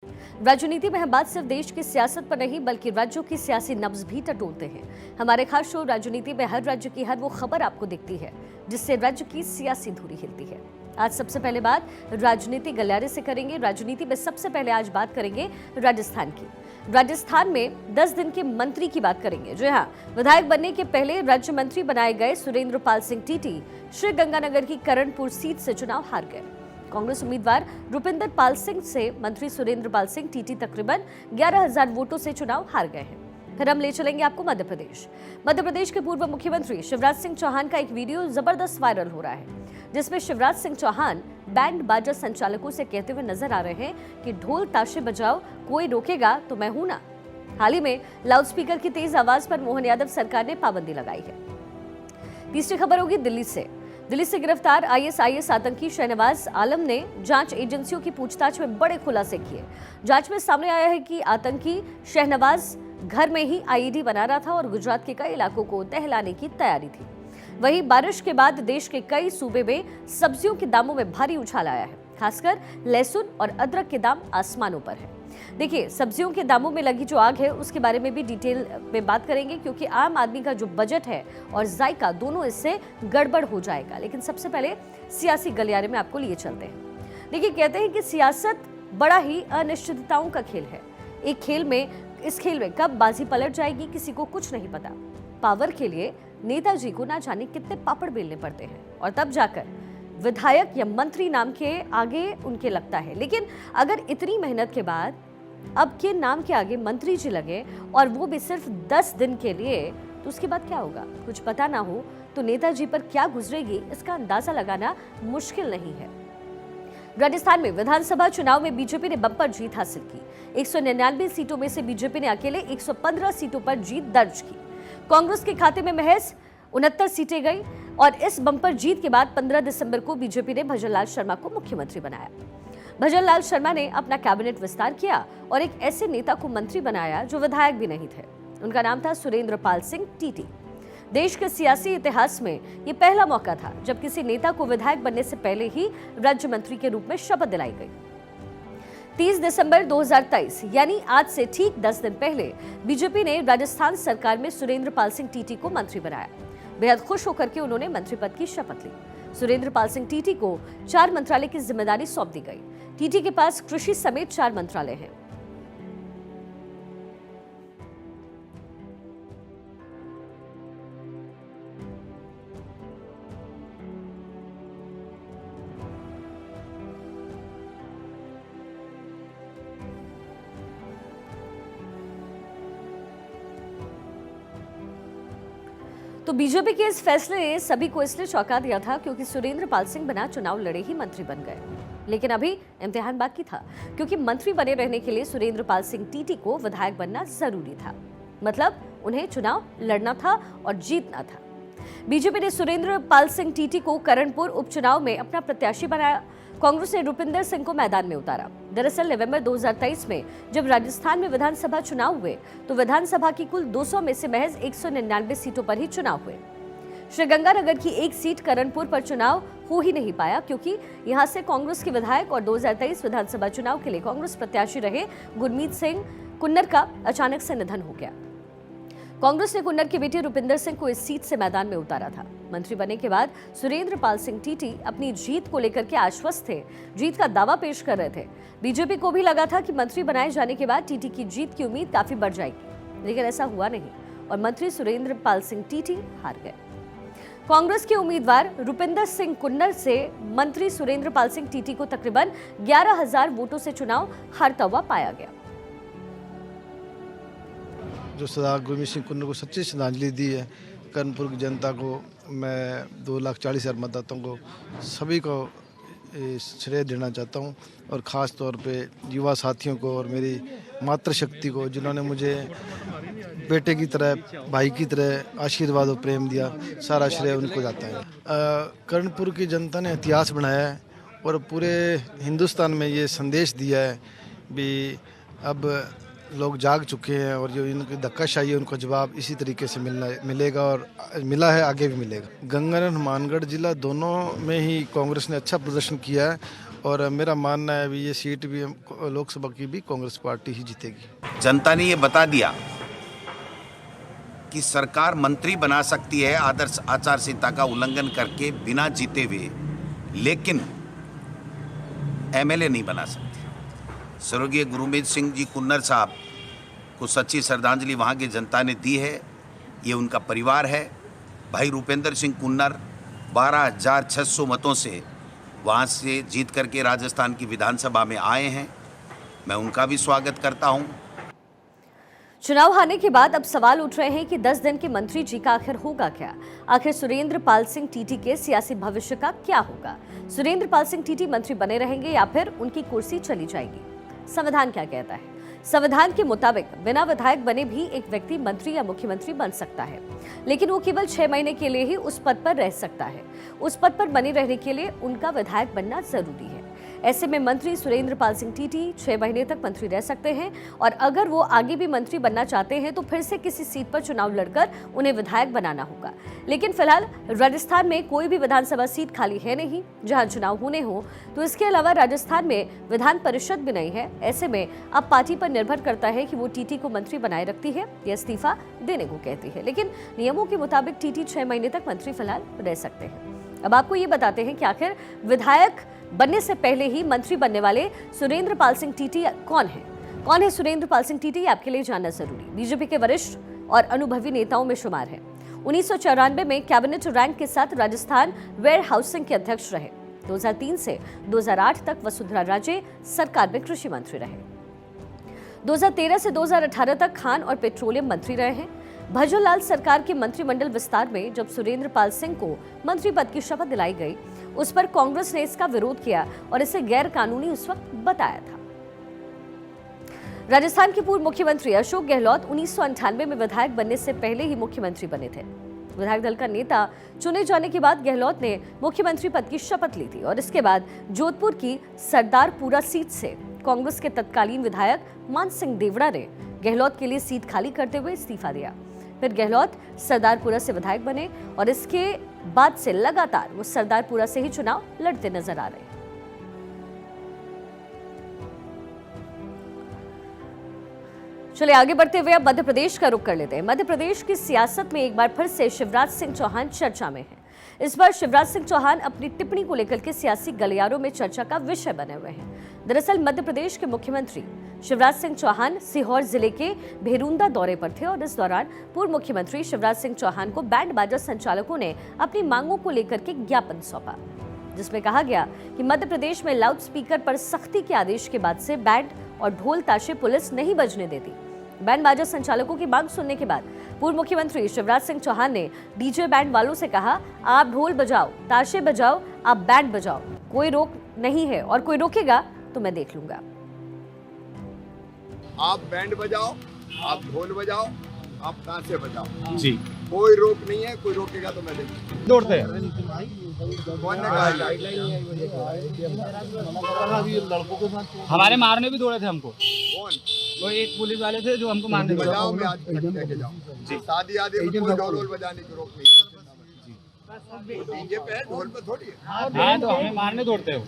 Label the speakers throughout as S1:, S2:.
S1: राजनीति में हम बात सिर्फ देश की सियासत पर नहीं बल्कि राज्यों की सियासी नब्ज भी टटोलते हैं। हमारे खास शो राजनीति में हर राज्य की हर वो खबर आपको दिखती है जिससे राज्य की सियासी धुरी हिलती है। आज सबसे पहले बात राजनीति गलियारे से करेंगे। राजनीति में सबसे पहले आज बात करेंगे राजस्थान की। राजस्थान में 10 दिन के मंत्री की बात करेंगे। जी हाँ, विधायक बनने के पहले राज्य मंत्री बनाए गए सुरेंद्र पाल सिंह टीटी श्रीगंगानगर की करणपुर सीट से चुनाव हार गए। कांग्रेस उम्मीदवार रुपिंदर पाल सिंह से मंत्री सुरेंद्र पाल सिंह टीटी तकरीबन 11,000 वोटों से चुनाव हार गए हैं। फिर हम ले चलेंगे आपको मध्य प्रदेश के पूर्व मुख्यमंत्री शिवराज सिंह चौहान का एक वीडियो जबरदस्त वायरल हो रहा है, जिसमें शिवराज सिंह चौहान बैंड बाजा संचालकों से कहते हुए नजर आ रहे हैं कि ढोल ताशे बजाओ, कोई रोकेगा तो मैं हूं ना। हाल ही में लाउडस्पीकर की तेज आवाज पर मोहन यादव सरकार ने पाबंदी लगाई है। तीसरी खबर होगी दिल्ली से गिरफ्तार आईएसआईएस आतंकी शहनवाज आलम ने जांच एजेंसियों की पूछताछ में बड़े खुलासे किए। जांच में सामने आया है कि आतंकी शहनवाज घर में ही आईईडी बना रहा था और गुजरात के कई इलाकों को तहलाने की तैयारी थी। वहीं बारिश के बाद देश के कई सूबे में सब्जियों के दामों में भारी उछाल आया है। खासकर लहसुन और अदरक के दाम आसमानों पर है। देखिए, सब्जियों के दामों में लगी जो आग है उसके बारे में भी डिटेल में बात करेंगे, क्योंकि आम आदमी का जो बजट है और जायका दोनों इससे गड़बड़ हो जाएगा। लेकिन सबसे पहले सियासी गलियारे में आपको लिए चलते हैं। देखिए, कहते हैं कि सियासत बड़ा ही अनिश्चितताओं का खेल है। इस खेल में कब बाजी पलट जाएगी किसी को कुछ नहीं पता। पावर के लिए नेताजी को ना जाने कितने पापड़ बेलने पड़ते हैं और तब जाकर विधायक या मंत्री नाम के आगे उनके लगता है। लेकिन अगर इतनी मेहनत के बाद अब के नाम के आगे मंत्री जी लगे और वो भी सिर्फ 10 दिन के लिए, तो उसके बाद क्या होगा कुछ पता ना हो तो नेताजी पर क्या गुजरेगी इसका अंदाजा लगाना मुश्किल नहीं है। राजस्थान में विधानसभा चुनाव में बीजेपी ने बम्पर जीत हासिल की। 199 सीटों में से बीजेपी ने अकेले 115 सीटों पर जीत दर्ज की। कांग्रेस के खाते में महज 69 सीटें गई और इस बम्पर जीत के बाद 15 दिसंबर को बीजेपी ने भजनलाल शर्मा को मुख्यमंत्री बनाया। भजनलाल शर्मा ने अपना कैबिनेट विस्तार किया और एक ऐसे नेता को मंत्री बनाया जो विधायक भी नहीं थे। उनका नाम था सुरेंद्र पाल सिंह टीटी। देश के सियासी इतिहास में ये पहला मौका था जब किसी नेता को विधायक बनने से पहले ही राज्य मंत्री के रूप में शपथ दिलाई गई। 30 दिसंबर 2023 यानी आज से ठीक 10 दिन पहले बीजेपी ने राजस्थान सरकार में सुरेंद्र पाल सिंह टीटी को मंत्री बनाया। बेहद खुश होकर के उन्होंने मंत्री पद की शपथ ली। सुरेंद्र पाल सिंह टीटी को 4 मंत्रालय की जिम्मेदारी सौंप दी गई। टीटी के पास कृषि समेत 4 मंत्रालय हैं। तो बीजेपी के इस फैसले ने सभी को इसलिए चौंका दिया था क्योंकि सुरेंद्र पाल सिंह बिना चुनाव लड़े ही मंत्री बन गए। लेकिन अभी इम्तिहान बाकी था, क्योंकि मंत्री बने रहने के लिए सुरेंद्र पाल सिंह टीटी को विधायक बनना जरूरी था। मतलब उन्हें चुनाव लड़ना था और जीतना था। बीजेपी ने सुरेंद्र पाल सिंह टीटी को करणपुर उपचुनाव में अपना प्रत्याशी बनाया। कांग्रेस ने रुपिंदर सिंह को मैदान में उतारा। दरअसल नवंबर 2023 में जब राजस्थान में विधानसभा चुनाव हुए तो विधानसभा की कुल 200 में से महज 199 सीटों पर ही चुनाव हुए। श्रीगंगानगर की एक सीट करणपुर पर चुनाव हो ही नहीं पाया, क्योंकि यहां से कांग्रेस के विधायक और 2023 विधानसभा चुनाव के लिए कांग्रेस प्रत्याशी रहे गुरमीत सिंह कुन्नर का अचानक से निधन हो गया। कांग्रेस ने कुन्नर के बेटे रुपिंदर सिंह को इस सीट से मैदान में उतारा था। मंत्री बनने के बाद सुरेंद्र पाल सिंह टीटी अपनी जीत को लेकर के आश्वस्त थे, जीत का दावा पेश कर रहे थे। बीजेपी को भी लगा था कि मंत्री बनाए जाने के बाद टीटी की जीत की उम्मीद काफी बढ़ जाएगी, लेकिन ऐसा हुआ नहीं और मंत्री सुरेंद्र पाल सिंह टीटी हार गए। कांग्रेस के उम्मीदवार रुपिंदर सिंह कुन्नर से मंत्री सुरेंद्र पाल सिंह टीटी को तकरीबन 11,000 वोटों से चुनाव हारता हुआ पाया गया।
S2: जो सरदार गुरमीत सिंह कुन्नर को सच्ची श्रद्धांजलि दी है, कर्णपुर की जनता को, मैं 2,40,000 मतदाताओं को, सभी को श्रेय देना चाहता हूं और ख़ास तौर पे युवा साथियों को और मेरी मातृशक्ति को, जिन्होंने मुझे बेटे की तरह, भाई की तरह आशीर्वाद और प्रेम दिया। सारा श्रेय उनको जाता है। कर्णपुर की जनता ने इतिहास बनाया है और पूरे हिंदुस्तान में ये संदेश दिया है भी अब लोग जाग चुके हैं और जो इनकी धक्काशाही है उनको जवाब इसी तरीके से मिलेगा और मिला है, आगे भी मिलेगा। गंगानगर, हनुमानगढ़ जिला दोनों में ही कांग्रेस ने अच्छा प्रदर्शन किया है और मेरा मानना है अभी ये सीट भी लोकसभा की भी कांग्रेस पार्टी ही जीतेगी।
S3: जनता ने ये बता दिया कि सरकार मंत्री बना सकती है आदर्श आचार संहिता का उल्लंघन करके बिना जीते हुए, लेकिन एमएलए नहीं बना सकती। स्वर्गीय गुरमीत सिंह जी कुन्नर साहब को सच्ची श्रद्धांजलि वहाँ की जनता ने दी है। ये उनका परिवार है। भाई रूपेंद्र सिंह कुन्नर 12,600 मतों से वहाँ से जीत करके राजस्थान की विधानसभा में आए हैं। मैं उनका भी स्वागत करता हूँ।
S1: चुनाव हारने के बाद अब सवाल उठ रहे हैं कि 10 दिन के मंत्री जी का आखिर होगा क्या? आखिर सुरेंद्र पाल सिंह टीटी के सियासी भविष्य का क्या होगा? सुरेंद्र पाल सिंह टीटी मंत्री बने रहेंगे या फिर उनकी कुर्सी चली जाएगी? संविधान क्या कहता है? संविधान के मुताबिक बिना विधायक बने भी एक व्यक्ति मंत्री या मुख्यमंत्री बन सकता है, लेकिन वो केवल 6 महीने के लिए ही उस पद पर रह सकता है। उस पद पर बने रहने के लिए उनका विधायक बनना जरूरी है। ऐसे में मंत्री सुरेंद्र पाल सिंह टीटी 6 महीने तक मंत्री रह सकते हैं और अगर वो आगे भी मंत्री बनना चाहते हैं तो फिर से किसी सीट पर चुनाव लड़कर उन्हें विधायक बनाना होगा। लेकिन फिलहाल राजस्थान में कोई भी विधानसभा सीट खाली है नहीं जहां चुनाव होने हो, तो इसके अलावा राजस्थान में विधान परिषद भी नहीं है। ऐसे में अब पार्टी पर निर्भर करता है कि वो टीटी को मंत्री बनाए रखती है या इस्तीफा देने को कहती है। लेकिन नियमों के मुताबिक टीटी 6 महीने तक मंत्री फिलहाल रह सकते हैं। अब आपको ये बताते हैं कि आखिर विधायक बनने से पहले ही मंत्री बनने वाले सुरेंद्र पाल सिंह टीटी कौन है सुरेंद्र पाल सिंह टीटी? आपके लिए जानना जरूरी। बीजेपी के वरिष्ठ और अनुभवी नेताओं में शुमार है। 1994 में कैबिनेट रैंक के साथ राजस्थान वेयर हाउसिंग के अध्यक्ष रहे। 2003 से 2008 तक वसुंधरा राजे सरकार में कृषि मंत्री रहे। 2013 से 2018 तक खान और पेट्रोलियम मंत्री रहे हैं। भजन लाल सरकार के मंत्रिमंडल विस्तार में जब सुरेंद्र पाल सिंह को मंत्री पद की शपथ दिलाई गई, उस पर कांग्रेस ने इसका विरोध किया और इसे गैर कानूनी उस वक्त बताया था। राजस्थान के पूर्व मुख्यमंत्री अशोक गहलोत 1998 में विधायक बनने से पहले ही मुख्यमंत्री बने थे। विधायक दल का नेता चुने जाने के बाद गहलोत ने मुख्यमंत्री पद की शपथ ली थी और इसके बाद जोधपुर की सरदारपुरा सीट से कांग्रेस के तत्कालीन विधायक मान सिंह देवड़ा ने गहलोत के लिए सीट खाली करते हुए इस्तीफा दिया। फिर गहलोत सरदारपुरा से विधायक बने और इसके बाद से लगातार वो सरदारपुरा से ही चुनाव लड़ते नजर आ रहे हैं। चलिए आगे बढ़ते हुए अब मध्य प्रदेश का रुख कर लेते हैं। मध्य प्रदेश की सियासत में एक बार फिर से शिवराज सिंह चौहान चर्चा में हैं। इस बार शिवराज सिंह चौहान अपनी टिप्पणी को लेकर के सियासी गलियारों में चर्चा का विषय बने हुए हैं। दरअसल मध्य प्रदेश के मुख्यमंत्री शिवराज सिंह चौहान सीहोर जिले के भेरुंदा दौरे पर थे और इस दौरान पूर्व मुख्यमंत्री शिवराज सिंह चौहान को बैंड बाजा संचालकों ने अपनी मांगों को लेकर के ज्ञापन सौंपा, जिसमें कहा गया कि मध्य प्रदेश में लाउड स्पीकर पर सख्ती के आदेश के बाद से बैंड और ढोल ताशे पुलिस नहीं बजने देती। बैंड बाजा संचालकों की मांग सुनने के बाद पूर्व मुख्यमंत्री शिवराज सिंह चौहान ने डीजे बैंड वालों से कहा, आप ढोल बजाओ, ताशे बजाओ, आप बैंड बजाओ, कोई रोक नहीं है और कोई रोकेगा तो मैं देख लूंगा।
S4: आप बैंड बजाओ, आप ढोल बजाओ, आप ताशे बजाओ
S5: जी,
S4: कोई रोक नहीं है, कोई रोकेगा तो मैं देखूंगा।
S5: दौड़ते हैं।
S4: कौन ने कहा?
S5: हमारे मारने भी दौड़े थे हमको।
S4: कौन?
S5: वो एक पुलिस वाले थे जो हमको मारने दौड़े।
S4: बजाओ, मैं आज तक लेके जाऊं। शादी आदि में कोई ढोल बजाने की रोक नहीं है। डीजे पे है, ढोल पे थोड़ी है।
S5: हाँ, तो हमें मारने दौड़ते हो।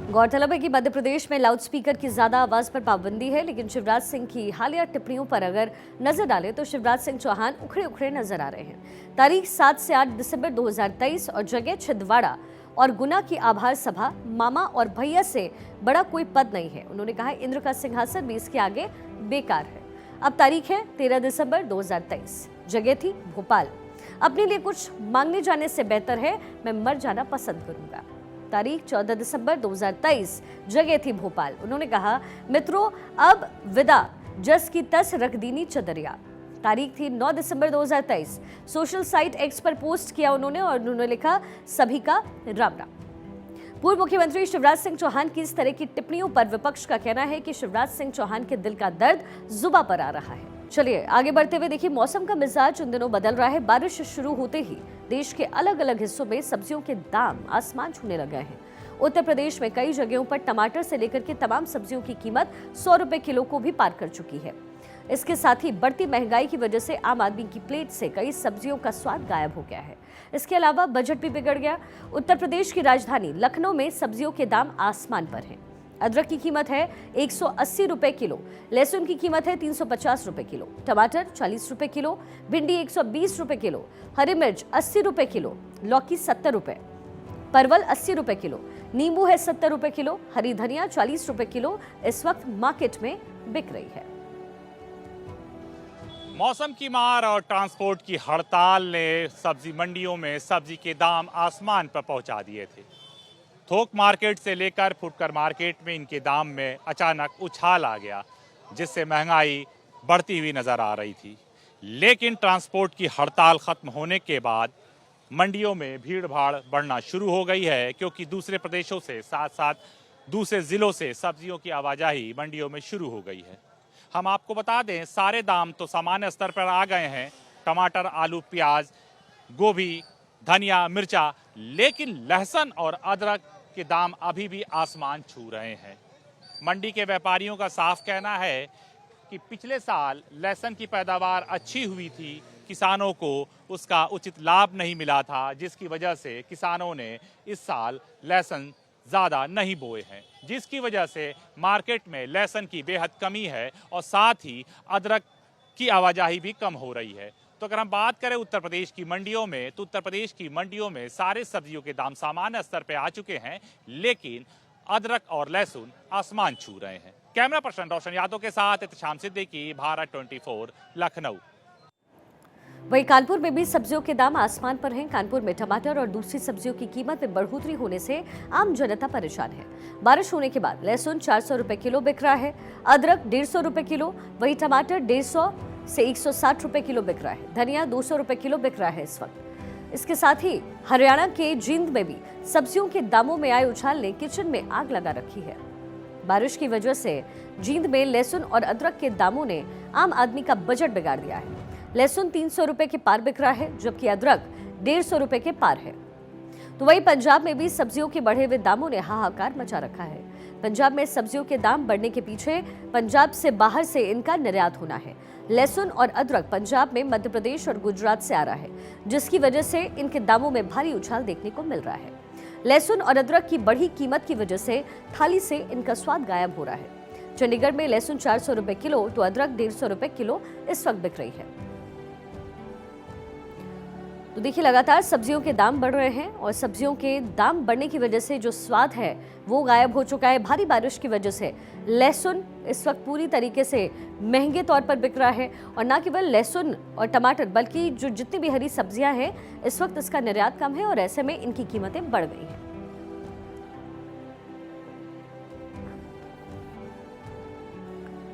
S1: गौरतलब है कि मध्य प्रदेश में लाउड स्पीकर की ज्यादा आवाज पर पाबंदी है, लेकिन शिवराज सिंह की हालिया टिप्पणियों पर अगर नजर डालें तो शिवराज सिंह चौहान उखड़े उखड़े नजर आ रहे हैं। तारीख 7 से 8 दिसंबर 2023 और जगह छिंदवाड़ा और गुना की आभार सभा। मामा और भैया से बड़ा कोई पद नहीं है। उन्होंने कहा इंद्र का सिंहासन भी इसके आगे बेकार है। अब तारीख है 13 दिसंबर 2023, जगह थी भोपाल। अपने लिए कुछ मांगने जाने से बेहतर है मैं मर जाना पसंद करूंगा। तारीख 14 दिसंबर 2023, जगह थी भोपाल। उन्होंने कहा मित्रों अब विदा, जस की तस रख दीनी चदरिया। तारीख थी 9 दिसंबर 2023, सोशल साइट एक्स पर पोस्ट किया उन्होंने और उन्होंने लिखा सभी का राम राम। पूर्व मुख्यमंत्री शिवराज सिंह चौहान की इस तरह की टिप्पणियों पर विपक्ष का कहना है कि शिवराज सिंह चौहान के दिल का दर्द जुबां पर आ रहा है। चलिए आगे बढ़ते हुए देखिए मौसम का मिजाज उन दिनों बदल रहा है। बारिश शुरू होते ही देश के अलग अलग हिस्सों में सब्जियों के दाम आसमान छूने लगे हैं। उत्तर प्रदेश में कई जगहों पर टमाटर से लेकर के तमाम सब्जियों की कीमत 100 रुपए किलो को भी पार कर चुकी है। इसके साथ ही बढ़ती महंगाई की वजह से आम आदमी की प्लेट से कई सब्जियों का स्वाद गायब हो गया है। इसके अलावा बजट भी बिगड़ गया। उत्तर प्रदेश की राजधानी लखनऊ में सब्जियों के दाम आसमान पर हैं। अदरक की कीमत है 180 रुपए किलो, लहसुन की कीमत है 350 रुपए किलो, टमाटर 40 रुपए किलो, भिंडी 120 रुपए किलो, हरी मिर्च 80 रुपए किलो, लौकी 70 रुपए, परवल 80 रुपए किलो, नींबू है 70 रुपए किलो, हरी धनिया 40 रुपए किलो इस वक्त मार्केट में बिक रही है।
S6: मौसम की मार और ट्रांसपोर्ट की हड़ताल ने सब्जी मंडियों में सब्जी के दाम आसमान पर पहुंचा दिए थे। थोक मार्केट से लेकर फुटकर मार्केट में इनके दाम में अचानक उछाल आ गया, जिससे महंगाई बढ़ती हुई नजर आ रही थी। लेकिन ट्रांसपोर्ट की हड़ताल खत्म होने के बाद मंडियों में भीड़ भाड़ बढ़ना शुरू हो गई है, क्योंकि दूसरे प्रदेशों से साथ साथ दूसरे जिलों से सब्जियों की आवाजाही मंडियों में शुरू हो गई है। हम आपको बता दें, सारे दाम तो सामान्य स्तर पर आ गए हैं, टमाटर, आलू, प्याज, गोभी, धनिया, मिर्चा, लेकिन लहसुन और अदरक के दाम अभी भी आसमान छू रहे हैं। मंडी के व्यापारियों का साफ कहना है कि पिछले साल लहसुन की पैदावार अच्छी हुई थी, किसानों को उसका उचित लाभ नहीं मिला था, जिसकी वजह से किसानों ने इस साल लहसुन ज़्यादा नहीं बोए हैं, जिसकी वजह से मार्केट में लहसुन की बेहद कमी है और साथ ही अदरक की आवाजाही भी कम हो रही है। तो अगर हम बात करें उत्तर प्रदेश की मंडियों में, तो उत्तर प्रदेश की मंडियों में सारे सब्जियों के दाम सामान्य स्तर पर आ चुके हैं, लेकिन अदरक और लहसुन आसमान छू रहे हैं। कैमरा पर्सन रोशन यादव के साथ इत्तेशाम सिद्दीकी, भारत 24, लखनऊ।
S1: वहीं कानपुर में भी सब्जियों के दाम आसमान पर हैं। कानपुर में टमाटर और दूसरी सब्जियों की कीमत में बढ़ोतरी होने से आम जनता परेशान है। बारिश होने के बाद लहसुन 400 रुपए किलो बिक रहा है, अदरक 150 रुपए किलो, वहीं टमाटर 150 से 160 रुपए किलो बिक रहा है, धनिया 200 रुपए किलो बिक रहा है इस वक्त। इसके साथ ही हरियाणा के जींद में भी सब्जियों के दामों में आए उछाल ने किचन में आग लगा रखी है। बारिश की वजह से जींद में लहसुन और अदरक के दामों ने आम आदमी का बजट बिगाड़ दिया है। लहसुन 300 रुपए के पार बिक रहा है, जबकि अदरक 150 रुपए के पार है। तो वहीं पंजाब में भी सब्जियों के बढ़े हुए दामों ने हाहाकार मचा रखा है। पंजाब में सब्जियों के दाम बढ़ने के पीछे पंजाब से बाहर से इनका निर्यात होना है। लहसुन और अदरक पंजाब में मध्य प्रदेश और गुजरात से आ रहा है, जिसकी वजह से इनके दामों में भारी उछाल देखने को मिल रहा है। लहसुन और अदरक की बढ़ी कीमत की वजह से थाली से इनका स्वाद गायब हो रहा है। चंडीगढ़ में लहसुन 400 रुपए किलो तो अदरक 150 रुपए किलो इस वक्त बिक रही है। तो देखिए, लगातार सब्जियों के दाम बढ़ रहे हैं और सब्जियों के दाम बढ़ने की वजह से जो स्वाद है वो गायब हो चुका है। भारी बारिश की वजह से लहसुन इस वक्त पूरी तरीके से महंगे तौर पर बिक रहा है और न केवल लहसुन और टमाटर बल्कि जो जितनी भी हरी सब्जियां हैं इस वक्त इसका निर्यात कम है और ऐसे में इनकी कीमतें बढ़ गई हैं।